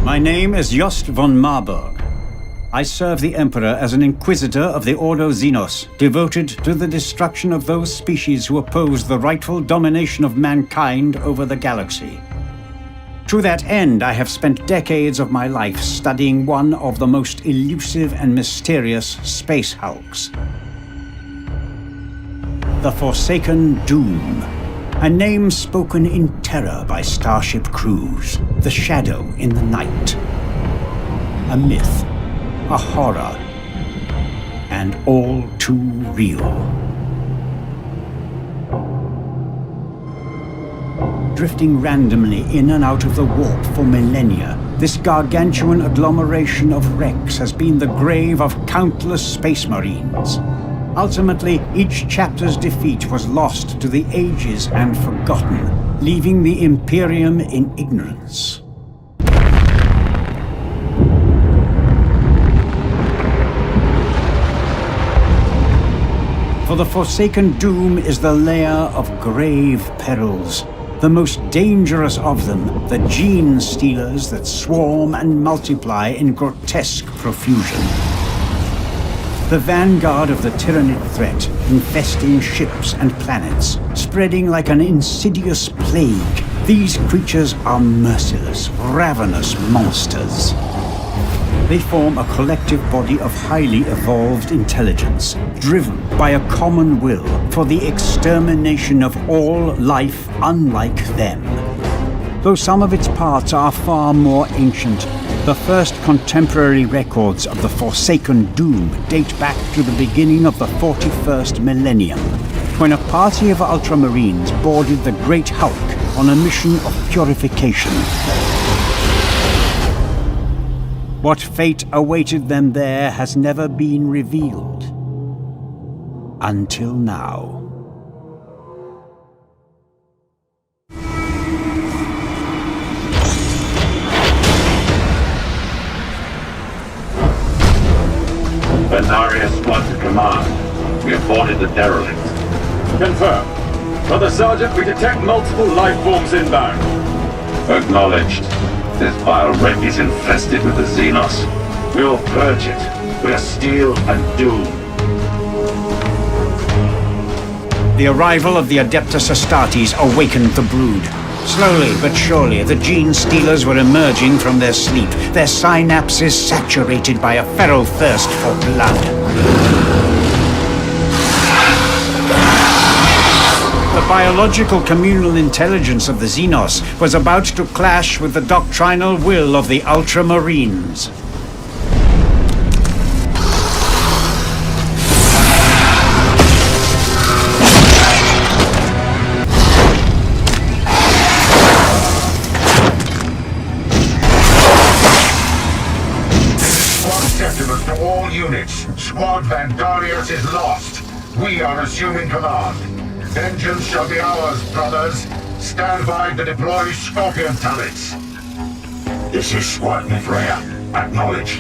My name is Jost von Marburg. I serve the Emperor as an inquisitor of the Ordo Xenos, devoted to the destruction of those species who oppose the rightful domination of mankind over the galaxy. To that end, I have spent decades of my life studying one of the most elusive and mysterious space hulks. The Forsaken Doom. A name spoken in terror by starship crews. The shadow in the night. A myth. A horror. And all too real. Drifting randomly in and out of the warp for millennia, this gargantuan agglomeration of wrecks has been the grave of countless space marines. Ultimately, each chapter's defeat was lost to the ages and forgotten, leaving the Imperium in ignorance. For the Forsaken Doom is the lair of grave perils. The most dangerous of them, the Genestealers that swarm and multiply in grotesque profusion. The vanguard of the Tyranid threat, infesting ships and planets, spreading like an insidious plague. These creatures are merciless, ravenous monsters. They form a collective body of highly evolved intelligence, driven by a common will for the extermination of all life unlike them. Though some of its parts are far more ancient, the first contemporary records of the Forsaken Doom date back to the beginning of the 41st millennium, when a party of Ultramarines boarded the Great Hulk on a mission of purification. What fate awaited them there has never been revealed. Until now. Vandarius squad to command. We have boarded the derelict. Confirm. Brother Sergeant, we detect multiple life forms inbound. Acknowledged. This vile wreck is infested with the Xenos. We will purge it. We are steel and doom. The arrival of the Adeptus Astartes awakened the brood. Slowly but surely, the Genestealers were emerging from their sleep, their synapses saturated by a feral thirst for blood. The biological communal intelligence of the Xenos was about to clash with the doctrinal will of the Ultramarines. To all units, Squad Vandarius is lost. We are assuming command. Vengeance shall be ours, brothers. Stand by to deploy Scorpion turrets. This is Squad Mithraea. Acknowledged.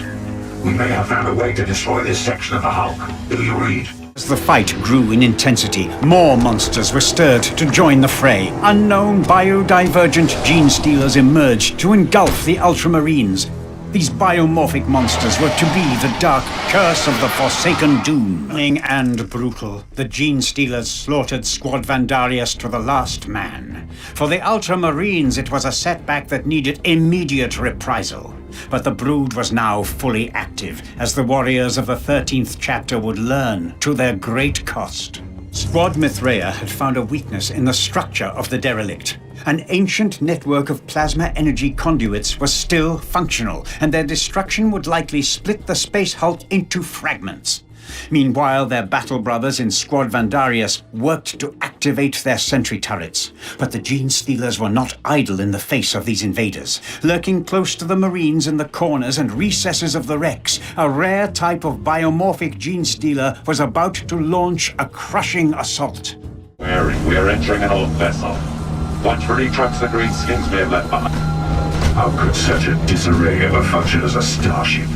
We may have found a way to destroy this section of the Hulk. Do you read? As the fight grew in intensity, more monsters were stirred to join the fray. Unknown biodivergent Genestealers emerged to engulf the Ultramarines. These biomorphic monsters were to be the dark curse of the Forsaken Doom. And brutal, the Genestealers slaughtered Squad Vandarius to the last man. For the Ultramarines, it was a setback that needed immediate reprisal. But the brood was now fully active, as the warriors of the 13th chapter would learn to their great cost. Squad Mithraea had found a weakness in the structure of the derelict. An ancient network of plasma energy conduits was still functional, and their destruction would likely split the Space Hulk into fragments. Meanwhile, their battle brothers in Squad Vandarius worked to activate their sentry turrets. But the Genestealers were not idle in the face of these invaders. Lurking close to the Marines in the corners and recesses of the wrecks, a rare type of biomorphic Genestealer was about to launch a crushing assault. We are entering an old vessel. Watch for any trucks the greenskins may have left behind. How could such a disarray ever function as a starship?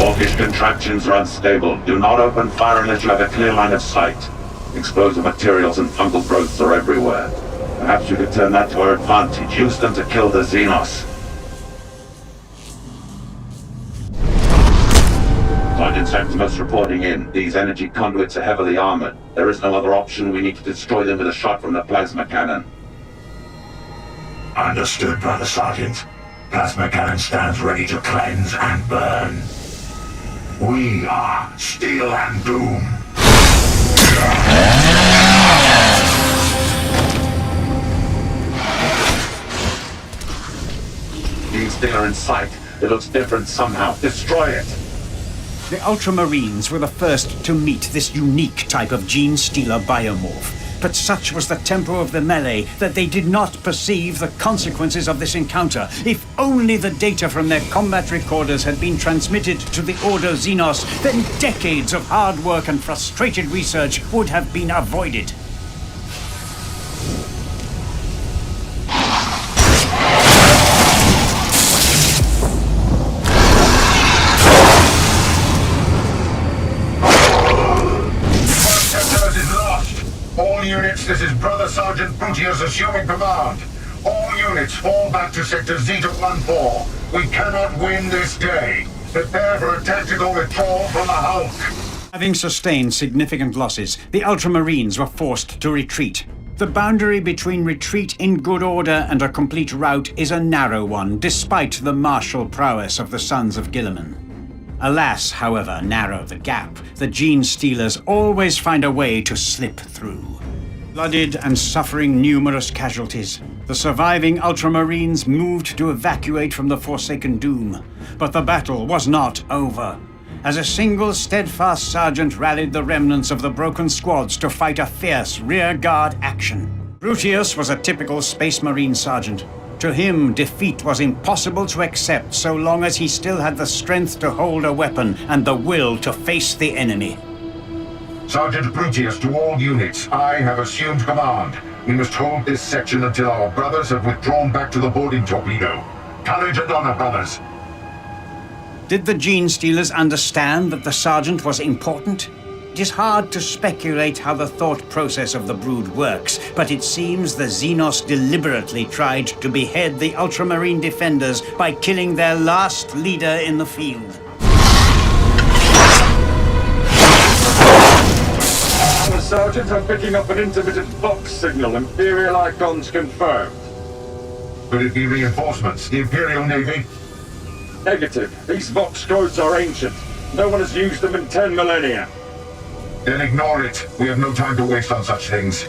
Orcish contraptions are unstable. Do not open fire unless you have a clear line of sight. Explosive materials and fungal growths are everywhere. Perhaps we could turn that to our advantage. Use them to kill the Xenos. Sergeant Septimus reporting in. These energy conduits are heavily armored. There is no other option. We need to destroy them with a shot from the plasma cannon. Understood, Brother Sergeant. Plasma cannon stands ready to cleanse and burn. We are Steel and Doom. Genestealer in sight. It looks different somehow. Destroy it! The Ultramarines were the first to meet this unique type of Genestealer biomorph. But such was the tempo of the melee that they did not perceive the consequences of this encounter. If only the data from their combat recorders had been transmitted to the Order Xenos, then decades of hard work and frustrated research would have been avoided. All units, this is Brother Sergeant Brutius assuming command. All units fall back to Sector Zeta 1-4. We cannot win this day. Prepare for a tactical withdrawal from the Hulk. Having sustained significant losses, the Ultramarines were forced to retreat. The boundary between retreat in good order and a complete rout is a narrow one, despite the martial prowess of the Sons of Guilliman. Alas, however narrow the gap, the Genestealers always find a way to slip through. Blooded and suffering numerous casualties, the surviving Ultramarines moved to evacuate from the Forsaken Doom. But the battle was not over. As a single steadfast sergeant rallied the remnants of the broken squads to fight a fierce rearguard action. Brutius was a typical Space Marine sergeant. To him, defeat was impossible to accept so long as he still had the strength to hold a weapon and the will to face the enemy. Sergeant Brutius to all units, I have assumed command. We must hold this section until our brothers have withdrawn back to the boarding torpedo. Courage and honor, brothers. Did the Genestealers understand that the sergeant was important? It is hard to speculate how the thought process of the brood works, but it seems the Xenos deliberately tried to behead the Ultramarine defenders by killing their last leader in the field. Sergeant, I'm picking up an intermittent Vox signal. Imperial icons confirmed. Could it be reinforcements? The Imperial Navy? Negative. These Vox codes are ancient. No one has used them in 10 millennia. Then ignore it. We have no time to waste on such things.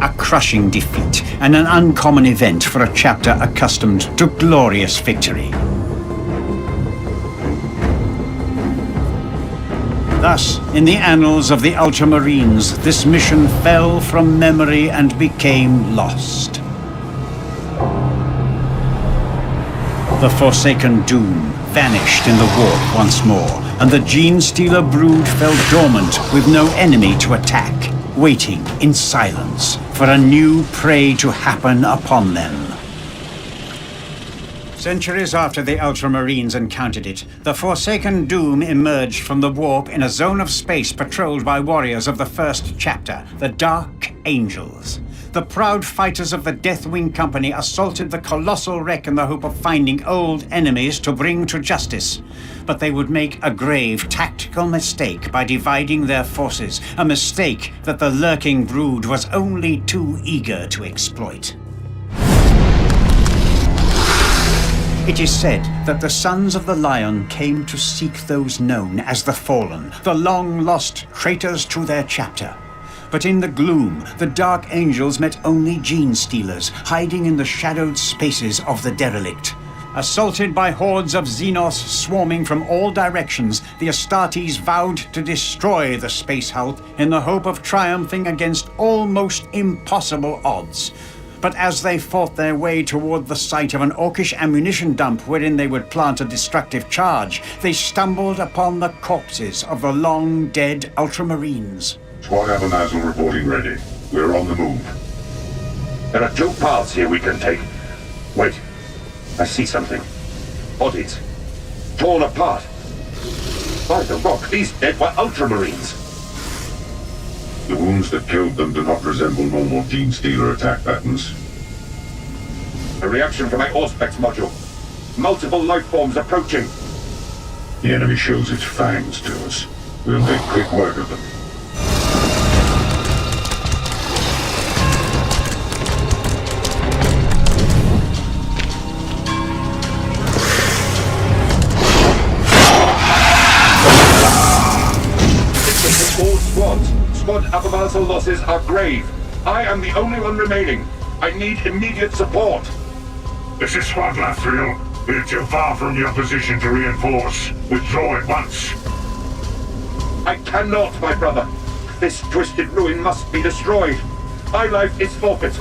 A crushing defeat, and an uncommon event for a chapter accustomed to glorious victory. Thus, in the annals of the Ultramarines, this mission fell from memory and became lost. The Forsaken Doom vanished in the warp once more, and the Genestealer brood fell dormant with no enemy to attack, waiting in silence for a new prey to happen upon them. Centuries after the Ultramarines encountered it, the Forsaken Doom emerged from the warp in a zone of space patrolled by warriors of the first chapter, the Dark Angels. The proud fighters of the Deathwing Company assaulted the colossal wreck in the hope of finding old enemies to bring to justice. But they would make a grave tactical mistake by dividing their forces, a mistake that the lurking brood was only too eager to exploit. It is said that the Sons of the Lion came to seek those known as the Fallen, the long-lost traitors to their chapter. But in the gloom, the Dark Angels met only Genestealers, hiding in the shadowed spaces of the derelict. Assaulted by hordes of Xenos swarming from all directions, the Astartes vowed to destroy the Space Hulk in the hope of triumphing against almost impossible odds. But as they fought their way toward the site of an orcish ammunition dump wherein they would plant a destructive charge, they stumbled upon the corpses of the long-dead Ultramarines. Squad Abernazzle reporting ready. We're on the move. There are two paths here we can take. Wait. I see something. Bodies. Torn apart. By the rock, these dead were Ultramarines. The wounds that killed them do not resemble normal Genestealer attack patterns. A reaction from my Auspex module. Multiple life forms approaching. The enemy shows its fangs to us. We'll make quick work of them. All squads. Squad Abernazzle losses are grave. I am the only one remaining. I need immediate support. This is Squad Lathril. We're too far from your position to reinforce. Withdraw at once. I cannot, my brother. This twisted ruin must be destroyed. My life is forfeit.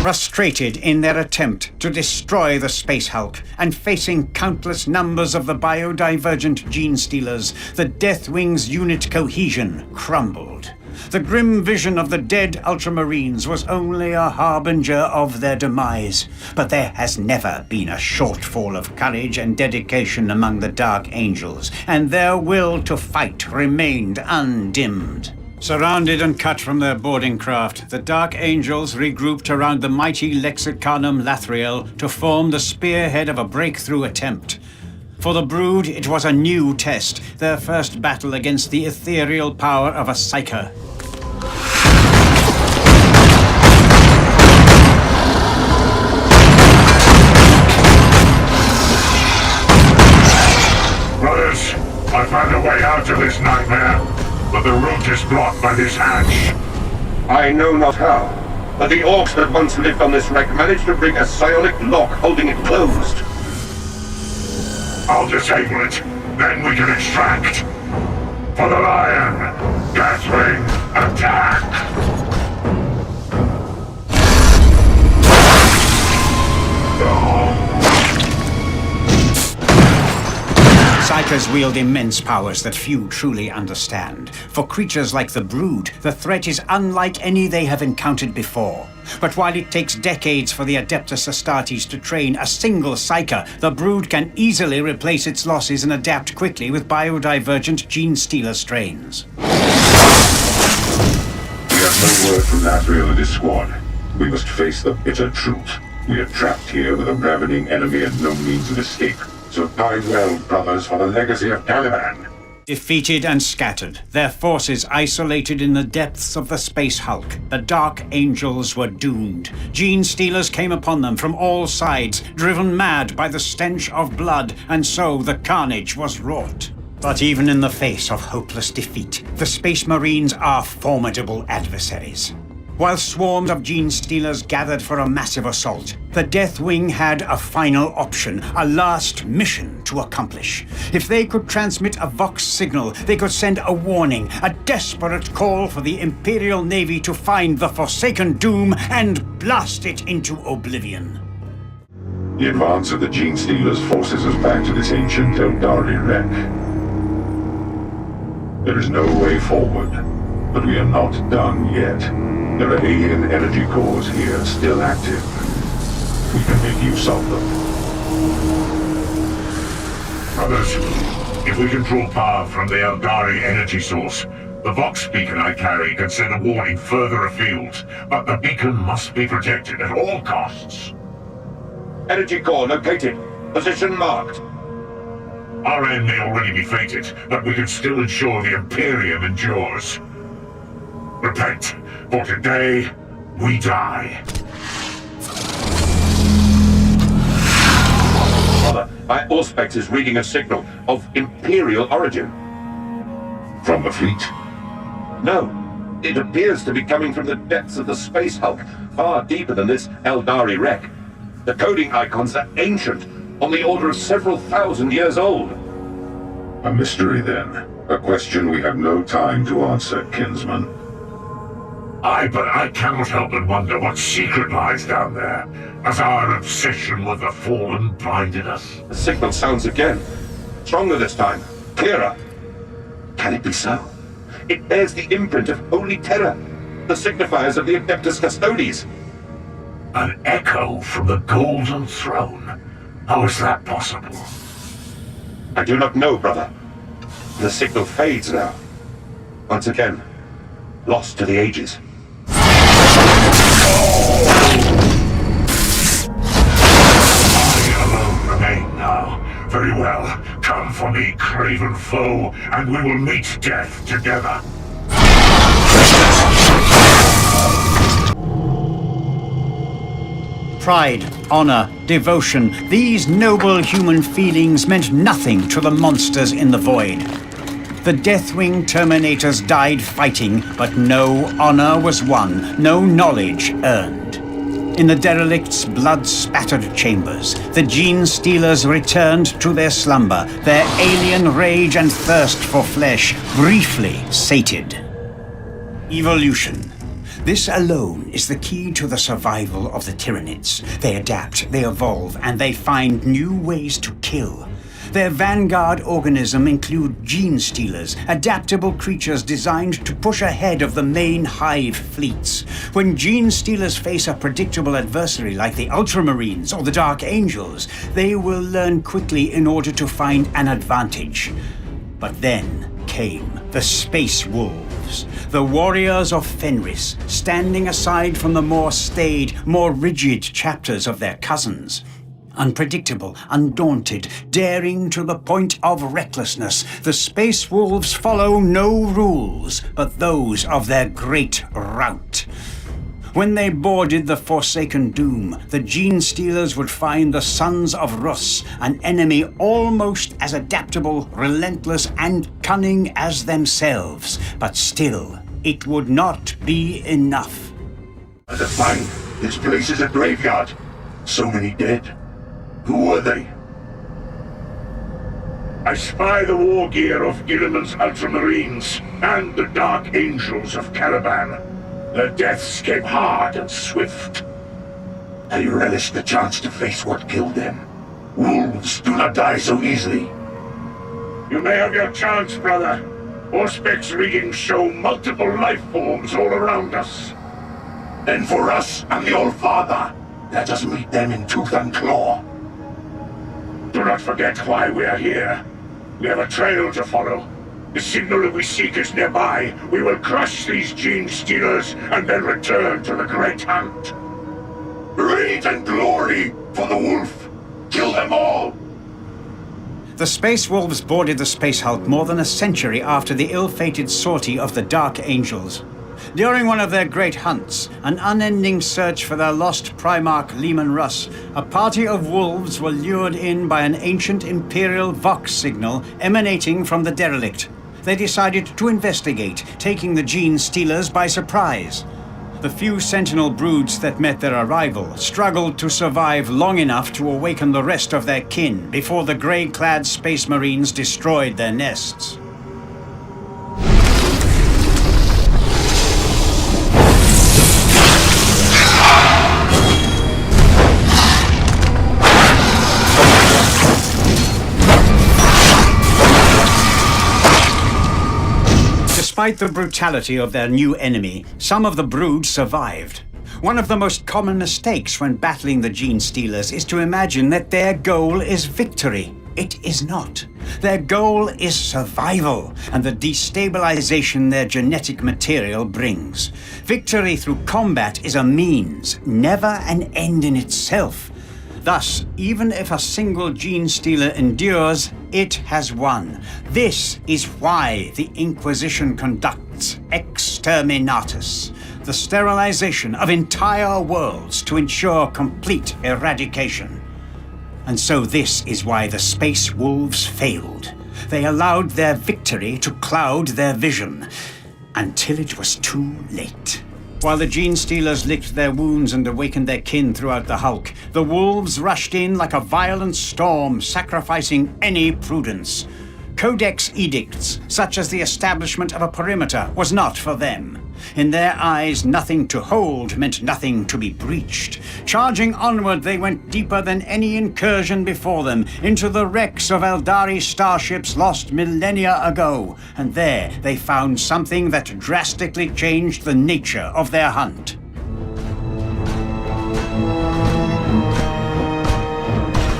Frustrated in their attempt to destroy the Space Hulk, and facing countless numbers of the biodivergent Genestealers, the Deathwing's unit cohesion crumbled. The grim vision of the dead Ultramarines was only a harbinger of their demise, but there has never been a shortfall of courage and dedication among the Dark Angels, and their will to fight remained undimmed. Surrounded and cut from their boarding craft, the Dark Angels regrouped around the mighty Lexicanum Lathril to form the spearhead of a breakthrough attempt. For the Brood, it was a new test, their first battle against the ethereal power of a Psyker. Brothers, I found a way out of this nightmare, but the route is blocked by this hatch. I know not how, but the orcs that once lived on this wreck managed to bring a psionic lock holding it closed. I'll disable it, then we can extract. For the lion, Deathwing, attack! Psykers wield immense powers that few truly understand. For creatures like the Brood, the threat is unlike any they have encountered before. But while it takes decades for the Adeptus Astartes to train a single Psyker, the Brood can easily replace its losses and adapt quickly with biodivergent Genestealer strains. We have no word from Lathril and his squad. We must face the bitter truth. We are trapped here with a ravening enemy and no means of escape. So die well, brothers, for the legacy of Caliban. Defeated and scattered, their forces isolated in the depths of the Space Hulk, the Dark Angels were doomed. Genestealers came upon them from all sides, driven mad by the stench of blood, and so the carnage was wrought. But even in the face of hopeless defeat, the Space Marines are formidable adversaries. While swarms of Genestealers gathered for a massive assault, the Deathwing had a final option, a last mission to accomplish. If they could transmit a Vox signal, they could send a warning, a desperate call for the Imperial Navy to find the Forsaken Doom and blast it into oblivion. The advance of the Genestealers forces us back to this ancient Eldari wreck. There is no way forward, but we are not done yet. There are alien energy cores here, still active. We can make use of them. Brothers, if we can draw power from the Eldari energy source, the Vox beacon I carry can send a warning further afield, but the beacon must be protected at all costs. Energy core located. Position marked. Our end may already be fated, but we can still ensure the Imperium endures. Repent, for today, we die. Father, my Auspex is reading a signal of Imperial origin. From the fleet? No, it appears to be coming from the depths of the Space Hulk, far deeper than this Eldari wreck. The coding icons are ancient, on the order of several thousand years old. A mystery then. A question we have no time to answer, kinsman. But I cannot help but wonder what secret lies down there, as our obsession with the fallen blinded us. The signal sounds again. Stronger this time. Clearer. Can it be so? It bears the imprint of holy terror, the signifiers of the Adeptus Custodes. An echo from the Golden Throne. How is that possible? I do not know, brother. The signal fades now. Once again, lost to the ages. I alone remain now. Very well. Come for me, craven foe, and we will meet death together. Pride, honor, devotion, these noble human feelings meant nothing to the monsters in the void. The Deathwing Terminators died fighting, but no honor was won, no knowledge earned. In the derelict's blood-spattered chambers, the Genestealers returned to their slumber, their alien rage and thirst for flesh briefly sated. Evolution. This alone is the key to the survival of the Tyranids. They adapt, they evolve, and they find new ways to kill. Their vanguard organism include Genestealers, adaptable creatures designed to push ahead of the main hive fleets. When Genestealers face a predictable adversary like the Ultramarines or the Dark Angels, they will learn quickly in order to find an advantage. But then came the Space Wolves, the warriors of Fenris, standing aside from the more staid, more rigid chapters of their cousins. Unpredictable, undaunted, daring to the point of recklessness, the Space Wolves follow no rules but those of their great rout. When they boarded the Forsaken Doom, the Genestealers would find the Sons of Rus, an enemy almost as adaptable, relentless, and cunning as themselves. But still, it would not be enough. As a find, this place is a graveyard. So many dead. Who were they? I spy the war gear of Gilliman's Ultramarines and the Dark Angels of Caliban. Their deaths came hard and swift. I relish the chance to face what killed them. Wolves do not die so easily. You may have your chance, brother. Auspex readings show multiple life forms all around us. And for us and the All-Father, let us meet them in tooth and claw. Do not forget why we are here. We have a trail to follow. The signal that we seek is nearby. We will crush these Genestealers and then return to the Great Hunt. Rage and glory for the wolf! Kill them all! The Space Wolves boarded the Space Hulk more than a century after the ill-fated sortie of the Dark Angels. During one of their great hunts, an unending search for their lost Primarch Leman Russ, a party of wolves were lured in by an ancient Imperial Vox signal emanating from the derelict. They decided to investigate, taking the Genestealers by surprise. The few Sentinel broods that met their arrival struggled to survive long enough to awaken the rest of their kin before the grey-clad Space Marines destroyed their nests. Despite the brutality of their new enemy, some of the brood survived. One of the most common mistakes when battling the Genestealers is to imagine that their goal is victory. It is not. Their goal is survival and the destabilization their genetic material brings. Victory through combat is a means, never an end in itself. Thus, even if a single Genestealer endures, it has won. This is why the Inquisition conducts exterminatus, the sterilization of entire worlds to ensure complete eradication. And so this is why the Space Wolves failed. They allowed their victory to cloud their vision, until it was too late. While the Genestealers licked their wounds and awakened their kin throughout the Hulk, the wolves rushed in like a violent storm, sacrificing any prudence. Codex edicts, such as the establishment of a perimeter, was not for them. In their eyes, nothing to hold meant nothing to be breached. Charging onward, they went deeper than any incursion before them, into the wrecks of Eldari starships lost millennia ago, and there they found something that drastically changed the nature of their hunt.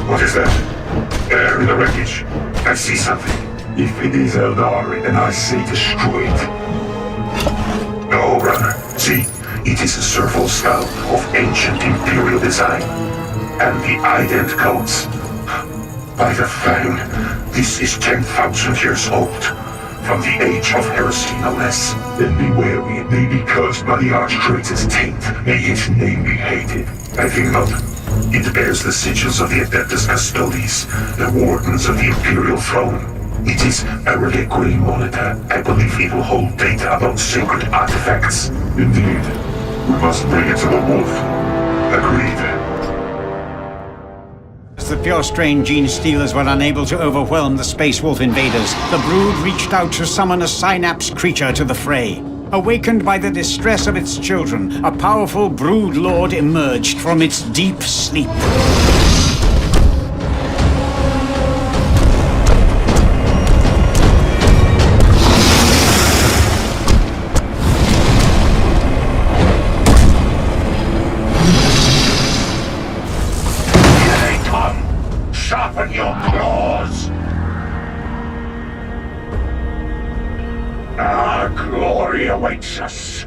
What is that? There in the wreckage. I see something. If it is Eldari, then I say destroy it. No, brother. See, it is a serval skull of ancient Imperial design. And the ident codes. By the Fang, this is 10,000 years old. From the age of heresy, no less. Then be wary, it may be cursed by the Archtraitor's taint. May its name be hated. I think not. It bears the sigils of the Adeptus Custodes, the wardens of the Imperial Throne. It is a reliquary monitor. I believe it will hold data about sacred artifacts. Indeed. We must bring it to the Wolf. Agreed. As the pure-strain Genestealers were unable to overwhelm the Space Wolf invaders, the Brood reached out to summon a synapse creature to the fray. Awakened by the distress of its children, a powerful Brood Lord emerged from its deep sleep. Sharpen your claws! Our glory awaits us!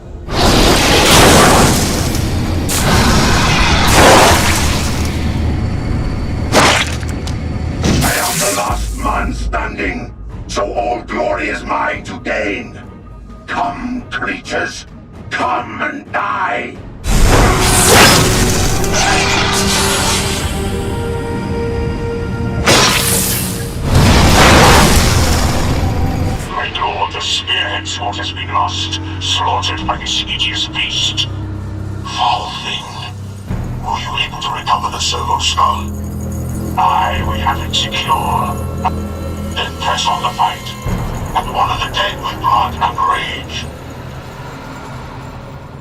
I am the last man standing, so all glory is mine to gain. Come, creatures, come and die! Lord, the spearhead sword has been lost, slaughtered by this hideous beast. Foul thing. Were you able to recover the servo skull? Aye, we have it secure. Then press on the fight, and one of the dead with blood and rage.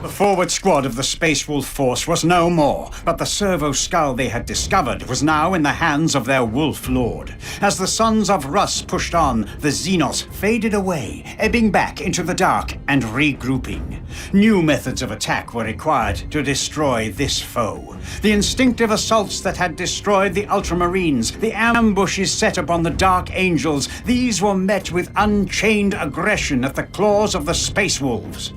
The forward squad of the Space Wolf force was no more, but the servo skull they had discovered was now in the hands of their Wolf Lord. As the Sons of Russ pushed on, the Xenos faded away, ebbing back into the dark and regrouping. New methods of attack were required to destroy this foe. The instinctive assaults that had destroyed the Ultramarines, the ambushes set upon the Dark Angels, these were met with unchained aggression at the claws of the Space Wolves.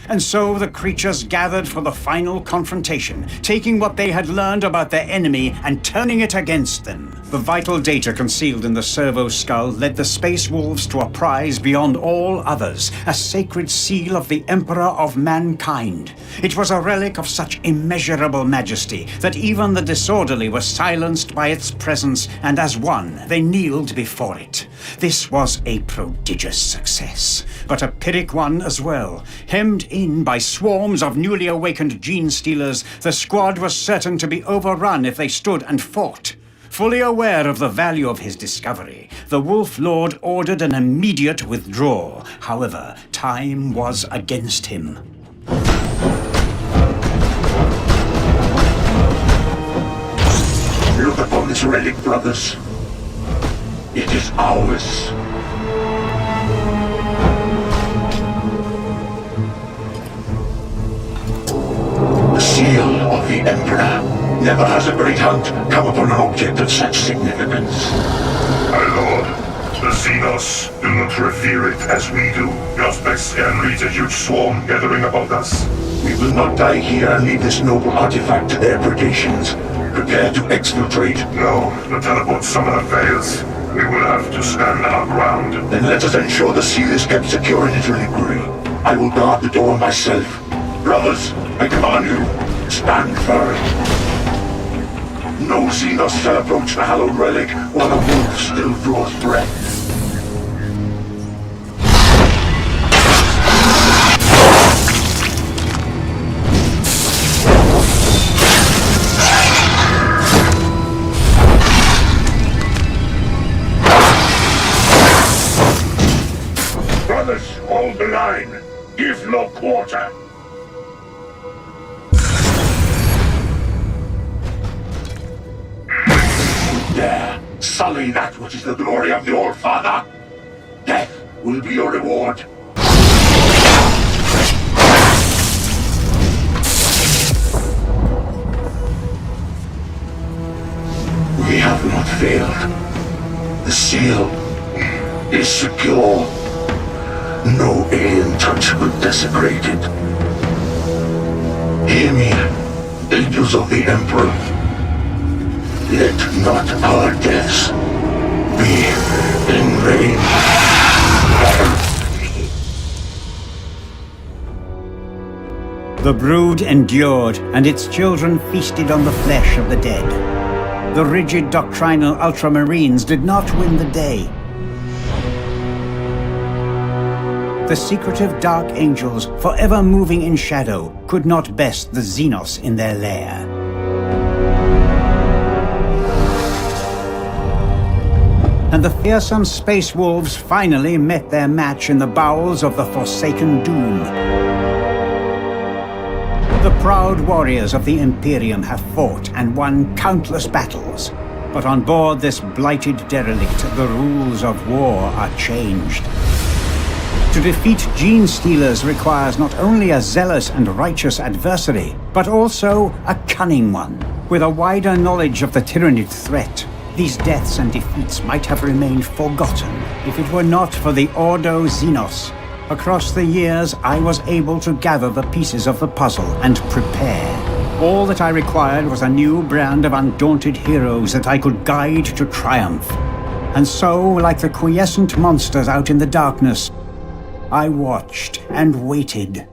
And so the creatures gathered for the final confrontation, taking what they had learned about their enemy and turning it against them. The vital data concealed in the servo skull led the Space Wolves to a prize beyond all others, a sacred seal of the Emperor of Mankind. It was a relic of such immeasurable majesty that even the disorderly were silenced by its presence, and as one, they kneeled before it. This was a prodigious success, but a Pyrrhic one as well. Hemmed in by swarms of newly awakened Genestealers, the squad was certain to be overrun if they stood and fought. Fully aware of the value of his discovery, the Wolf Lord ordered an immediate withdrawal. However, time was against him. Look upon this relic, brothers. It is ours. The seal of the Emperor. Never has a great hunt come upon an object of such significance. My lord, the Xenos do not revere it as we do. Your specs can reach a huge swarm gathering about us. We will not die here and leave this noble artifact to their predations. Prepare to exfiltrate. No, the teleport summoner fails. We will have to stand our ground. Then let us ensure the seal is kept secure in its reliquary. I will guard the door myself. Brothers, I command you, stand firm. No Xenos shall approach the hallowed relic while the wolf still draws breath. Brothers, hold the line. Give no quarter. Dare sully that which is the glory of the All-Father. Death will be your reward. We have not failed. The seal is secure. No alien touch could desecrate it. Hear me, angels of the Emperor. Let not our deaths be in vain. The brood endured, and its children feasted on the flesh of the dead. The rigid doctrinal Ultramarines did not win the day. The secretive Dark Angels, forever moving in shadow, could not best the Xenos in their lair. And the fearsome Space Wolves finally met their match in the bowels of the Forsaken Doom. The proud warriors of the Imperium have fought and won countless battles, but on board this blighted derelict, the rules of war are changed. To defeat Genestealers requires not only a zealous and righteous adversary, but also a cunning one. With a wider knowledge of the Tyranid threat, these deaths and defeats might have remained forgotten if it were not for the Ordo Xenos. Across the years, I was able to gather the pieces of the puzzle and prepare. All that I required was a new brand of undaunted heroes that I could guide to triumph. And so, like the quiescent monsters out in the darkness, I watched and waited.